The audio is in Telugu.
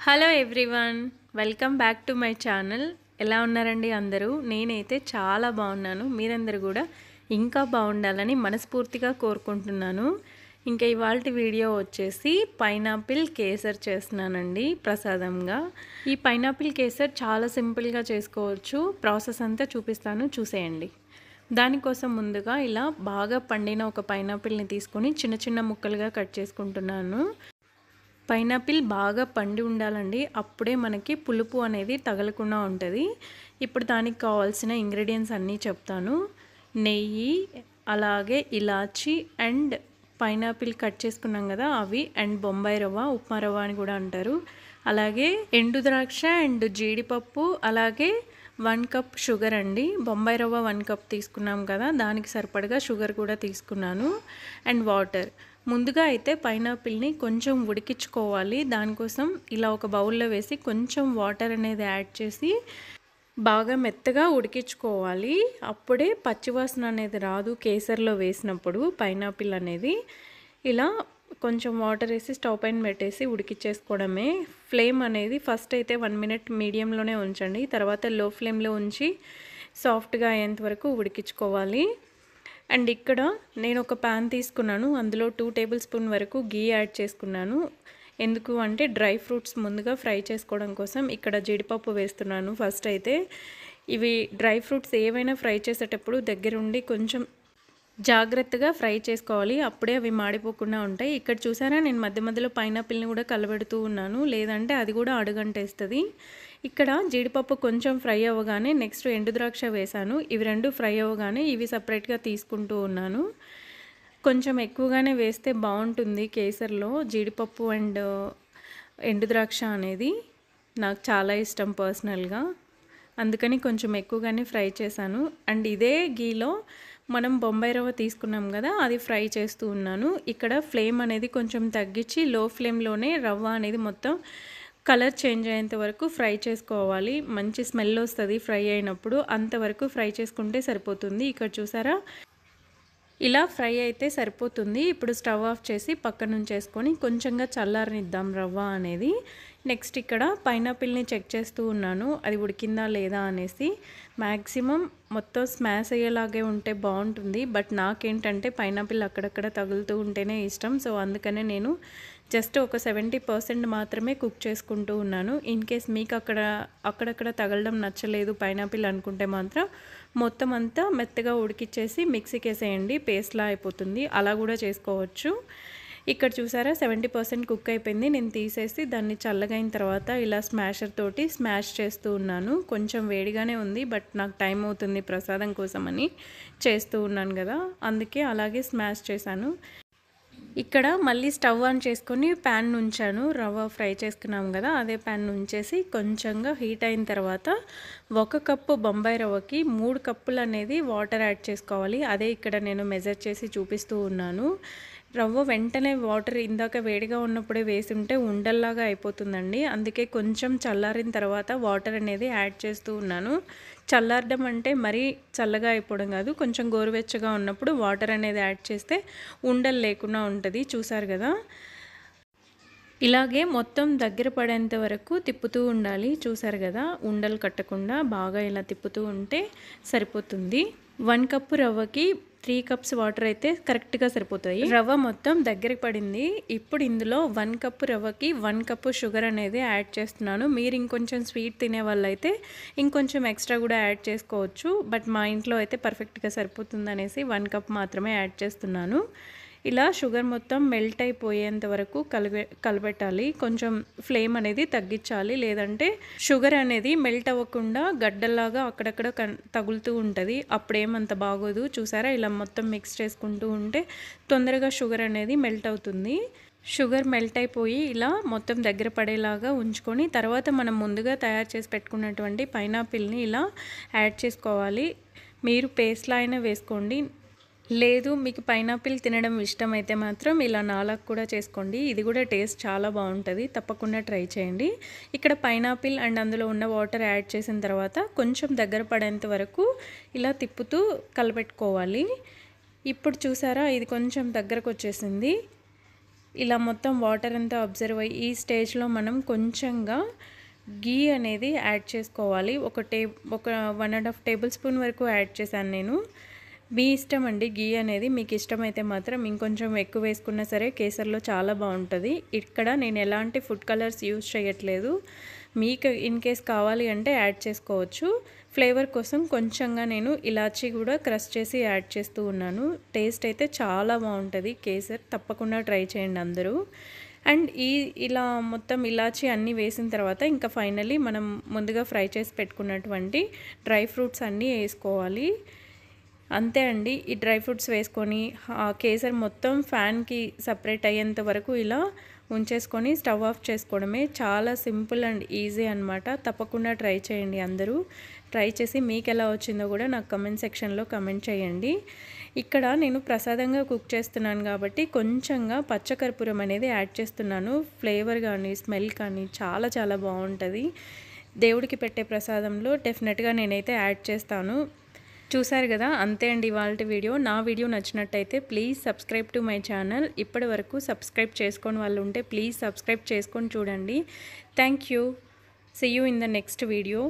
Hello everyone, welcome back to my channel. ఎలా ఉన్నారండి అందరూ? నేనైతే చాలా బాగున్నాను. మీరందరూ కూడా ఇంకా బాగుండాలని మనస్ఫూర్తిగా కోరుకుంటున్నాను. ఇంకా ఇవాల్టి వీడియో వచ్చేసి పైనాపిల్ కేసర్ చేస్తున్నానండి ప్రసాదంగా. ఈ పైనాపిల్ కేసర్ చాలా సింపుల్గా చేసుకోవచ్చు. ప్రాసెస్ అంతా చూపిస్తాను, చూసేయండి. దానికోసం ముందుగా ఇలా బాగా పండిన ఒక పైనాపిల్ని తీసుకొని చిన్న చిన్న ముక్కలుగా కట్ చేసుకుంటున్నాను. పైనాపిల్ బాగా పండి ఉండాలండి, అప్పుడే మనకి పులుపు అనేది తగలకుండా ఉంటుంది. ఇప్పుడు దానికి కావాల్సిన ఇంగ్రీడియంట్స్ అన్నీ చెప్తాను. నెయ్యి, అలాగే ఇలాచి అండ్ పైనాపిల్ కట్ చేసుకున్నాం కదా అవి, అండ్ బొంబాయి రవ్వ, ఉప్మా రవ్వ అని కూడా అంటారు. అలాగే ఎండు ద్రాక్ష అండ్ జీడిపప్పు, అలాగే 1 కప్ షుగర్ అండి. బొంబాయి రవ్వ 1 కప్ తీసుకున్నాం కదా, దానికి సరిపడగా షుగర్ కూడా తీసుకున్నాను. And water. ముందుగా అయితే పైనాపిల్ని కొంచెం ఉడికించుకోవాలి. దానికోసం ఇలా ఒక బౌల్లో వేసి కొంచెం వాటర్ అనేది యాడ్ చేసి బాగా మెత్తగా ఉడికించుకోవాలి. అప్పుడే పచ్చివాసన అనేది రాదు కేసర్లో వేసినప్పుడు. పైనాపిల్ అనేది ఇలా కొంచెం వాటర్ వేసి స్టవ్ పైన పెట్టేసి ఉడికించేసుకోవడమే. ఫ్లేమ్ అనేది ఫస్ట్ అయితే 1 మినిట్ మీడియంలోనే ఉంచండి, తర్వాత లో ఫ్లేమ్లో ఉంచి సాఫ్ట్గా అయ్యేంత వరకు ఉడికించుకోవాలి. అండ్ ఇక్కడ నేను ఒక ప్యాన్ తీసుకున్నాను, అందులో 2 టేబుల్ స్పూన్ వరకు గీ యాడ్ చేసుకున్నాను. ఎందుకు అంటే డ్రై ఫ్రూట్స్ ముందుగా ఫ్రై చేసుకోవడం కోసం. ఇక్కడ జీడిపప్పు వేస్తున్నాను. ఫస్ట్ అయితే ఇవి డ్రై ఫ్రూట్స్ ఏవైనా ఫ్రై చేసేటప్పుడు దగ్గరుండి కొంచెం జాగ్రత్తగా ఫ్రై చేసుకోవాలి, అప్పుడే అవి మాడిపోకుండా ఉంటాయి. ఇక్కడ చూసారా, నేను మధ్య మధ్యలో పైనాపిల్ని కూడా కలబెడుతూ ఉన్నాను, లేదంటే అది కూడా అడుగంటేస్తుంది. ఇక్కడ జీడిపప్పు కొంచెం ఫ్రై అవ్వగానే నెక్స్ట్ ఎండు ద్రాక్ష వేశాను. ఇవి రెండు ఫ్రై అవ్వగానే ఇవి సపరేట్గా తీసుకుంటూ ఉన్నాను. కొంచెం ఎక్కువగానే వేస్తే బాగుంటుంది కేసర్లో జీడిపప్పు అండ్ ఎండు ద్రాక్ష అనేది. నాకు చాలా ఇష్టం పర్సనల్గా, అందుకని కొంచెం ఎక్కువగానే ఫ్రై చేశాను. అండ్ ఇదే గీలో మనం బొంబాయి రవ్వ తీసుకున్నాం కదా, అది ఫ్రై చేస్తూ ఉన్నాను. ఇక్కడ ఫ్లేమ్ అనేది కొంచెం తగ్గించి లో ఫ్లేమ్లోనే రవ్వ అనేది మొత్తం కలర్ చేంజ్ అయ్యేంత వరకు ఫ్రై చేసుకోవాలి. మంచి స్మెల్ వస్తుంది ఫ్రై అయినప్పుడు, అంతవరకు ఫ్రై చేసుకుంటే సరిపోతుంది. ఇక్కడ చూసారా, ఇలా ఫ్రై అయితే సరిపోతుంది. ఇప్పుడు స్టవ్ ఆఫ్ చేసి పక్కన ఉంచేసుకొని కొంచెంగా చల్లారనిద్దాం రవ్వ అనేది. నెక్స్ట్ ఇక్కడ పైనాపిల్ని చెక్ చేస్తూ ఉన్నాను, అది ఉడికిందా లేదా అనేసి. మ్యాక్సిమం మొత్తం స్మాష్ అయ్యేలాగే ఉంటే బాగుంటుంది, బట్ నాకేంటంటే పైనాపిల్ అక్కడక్కడ తగులుతూ ఉంటేనే ఇష్టం. సో అందుకనే నేను జస్ట్ ఒక 70% మాత్రమే కుక్ చేసుకుంటూ ఉన్నాను. ఇన్ కేస్ మీకు అక్కడక్కడ తగలడం నచ్చలేదు పైనాపిల్ అనుకుంటే మాత్రం మొత్తం అంతా మెత్తగా ఉడికిచ్చేసి మిక్సీకి వేసేయండి, పేస్ట్లా అయిపోతుంది. అలా కూడా చేసుకోవచ్చు. ఇక్కడ చూసారా 70% కుక్ అయిపోయింది. నేను తీసేసి దాన్ని చల్లగైన తర్వాత ఇలా స్మాషర్ తోటి స్మాష్ చేస్తూ ఉన్నాను. కొంచెం వేడిగానే ఉంది, బట్ నాకు టైం అవుతుంది ప్రసాదం కోసమని చేస్తూ ఉన్నాను కదా, అందుకే అలాగే స్మాష్ చేశాను. ఇక్కడ మళ్ళీ స్టవ్ ఆన్ చేసుకొని ప్యాన్ ఉంచాను. రవ్వ ఫ్రై చేసుకున్నాం కదా, అదే ప్యాన్ ఉంచేసి కొంచెంగా హీట్ అయిన తర్వాత 1 కప్పు బొంబాయి రవ్వకి 3 కప్పులు అనేది వాటర్ యాడ్ చేసుకోవాలి. అదే ఇక్కడ నేను మెజర్ చేసి చూపిస్తూ ఉన్నాను. రవ్వ వెంటనే వాటర్ ఇందాక వేడిగా ఉన్నప్పుడే వేసుంటే ఉండల్లాగా అయిపోతుందండి, అందుకే కొంచెం చల్లారిన తర్వాత వాటర్ అనేది యాడ్ చేస్తూ ఉన్నాను. చల్లారడం అంటే మరీ చల్లగా అయిపోవడం కాదు, కొంచెం గోరువెచ్చగా ఉన్నప్పుడు వాటర్ అనేది యాడ్ చేస్తే ఉండలు లేకుండా ఉంటుంది. చూసారు కదా, ఇలాగే మొత్తం దగ్గర పడేంత వరకు తిప్పుతూ ఉండాలి. చూసారు కదా, ఉండలు కట్టకుండా బాగా ఇలా తిప్పుతూ ఉంటే సరిపోతుంది. 1 కప్పు రవ్వకి 3 కప్స్ వాటర్ అయితే కరెక్ట్గా సరిపోతాయి. రవ్వ మొత్తం దగ్గరికి పడింది. ఇప్పుడు ఇందులో 1 కప్పు రవ్వకి 1 కప్పు షుగర్ అనేది యాడ్ చేస్తున్నాను. మీరు ఇంకొంచెం స్వీట్ తినే వాళ్ళైతే ఇంకొంచెం ఎక్స్ట్రా కూడా యాడ్ చేసుకోవచ్చు, బట్ మా ఇంట్లో అయితే పర్ఫెక్ట్గా సరిపోతుంది అనేసి 1 కప్ మాత్రమే యాడ్ చేస్తున్నాను. ఇలా షుగర్ మొత్తం మెల్ట్ అయిపోయేంత వరకు కలబెట్టాలి. కొంచెం ఫ్లేమ్ అనేది తగ్గించాలి, లేదంటే షుగర్ అనేది మెల్ట్ అవ్వకుండా గడ్డల్లాగా అక్కడక్కడ తగులుతూ ఉంటుంది, అప్పుడేమంత బాగోదు. చూసారా, ఇలా మొత్తం మిక్స్ చేసుకుంటూ ఉంటే తొందరగా షుగర్ అనేది మెల్ట్ అవుతుంది. షుగర్ మెల్ట్ అయిపోయి ఇలా మొత్తం దగ్గర పడేలాగా ఉంచుకొని తర్వాత మనం ముందుగా తయారు చేసి పెట్టుకున్నటువంటి పైనాపిల్ని ఇలా యాడ్ చేసుకోవాలి. మీరు పేస్ట్లా అయినా వేసుకోండి, లేదు మీకు పైనాపిల్ తినడం ఇష్టమైతే మాత్రం ఇలా 4 కూడా చేసుకోండి. ఇది కూడా టేస్ట్ చాలా బాగుంటుంది, తప్పకుండా ట్రై చేయండి. ఇక్కడ పైనాపిల్ అండ్ అందులో ఉన్న వాటర్ యాడ్ చేసిన తర్వాత కొంచెం దగ్గర పడేంత వరకు ఇలా తిప్పుతూ కలపెట్టుకోవాలి. ఇప్పుడు చూసారా, ఇది కొంచెం దగ్గరకు వచ్చేసింది. ఇలా మొత్తం వాటర్ అంతా అబ్జర్వ్ అయ్యి ఈ స్టేజ్లో మనం కొంచెంగా గీ అనేది యాడ్ చేసుకోవాలి. ఒక 1.5 టేబుల్ స్పూన్ వరకు యాడ్ చేశాను నేను. మీ ఇష్టం అండి, గీ అనేది మీకు ఇష్టమైతే మాత్రం ఇంకొంచెం ఎక్కువ వేసుకున్నా సరే కేసర్లో చాలా బాగుంటుంది. ఇక్కడ నేను ఎలాంటి ఫుడ్ కలర్స్ యూజ్ చేయట్లేదు. మీకు ఇన్ కేస్ కావాలి అంటే యాడ్ చేసుకోవచ్చు. ఫ్లేవర్ కోసం కొంచెంగా నేను ఇలాచీ కూడా క్రష్ చేసి యాడ్ చేస్తూ ఉన్నాను. టేస్ట్ అయితే చాలా బాగుంటుంది కేసర్, తప్పకుండా ట్రై చేయండి అందరూ. అండ్ ఇలా మొత్తం ఇలాచీ అన్నీ వేసిన తర్వాత ఇంకా ఫైనల్లీ మనం ముందుగా ఫ్రై చేసి పెట్టుకున్నటువంటి డ్రై ఫ్రూట్స్ అన్నీ వేసుకోవాలి. అంతే అండి, ఈ డ్రై ఫ్రూట్స్ వేసుకొని కేసర్ మొత్తం ఫ్యాన్కి సపరేట్ అయ్యేంత వరకు ఇలా ఉంచేసుకొని స్టవ్ ఆఫ్ చేసుకోవడమే. చాలా సింపుల్ అండ్ ఈజీ అనమాట. తప్పకుండా ట్రై చేయండి అందరూ. ట్రై చేసి మీకు ఎలా వచ్చిందో కూడా నాకు కమెంట్ సెక్షన్లో కమెంట్ చేయండి. ఇక్కడ నేను ప్రసాదంగా కుక్ చేస్తున్నాను కాబట్టి కొంచెంగా పచ్చకర్పూరం అనేది యాడ్ చేస్తున్నాను. ఫ్లేవర్ కానీ స్మెల్ కానీ చాలా చాలా బాగుంటుంది. దేవుడికి పెట్టే ప్రసాదంలో డెఫినెట్గా నేనైతే యాడ్ చేస్తాను. చూసారు కదా, అంతే అండి ఇవాల్టి వీడియో. నా వీడియో నచ్చినట్టయితే please subscribe to my channel. ఇప్పటి వరకు సబ్స్క్రైబ్ చేసుకొని వాళ్ళు ఉంటే ప్లీజ్ సబ్స్క్రైబ్ చేసుకొని చూడండి. Thank you. See you in the next video.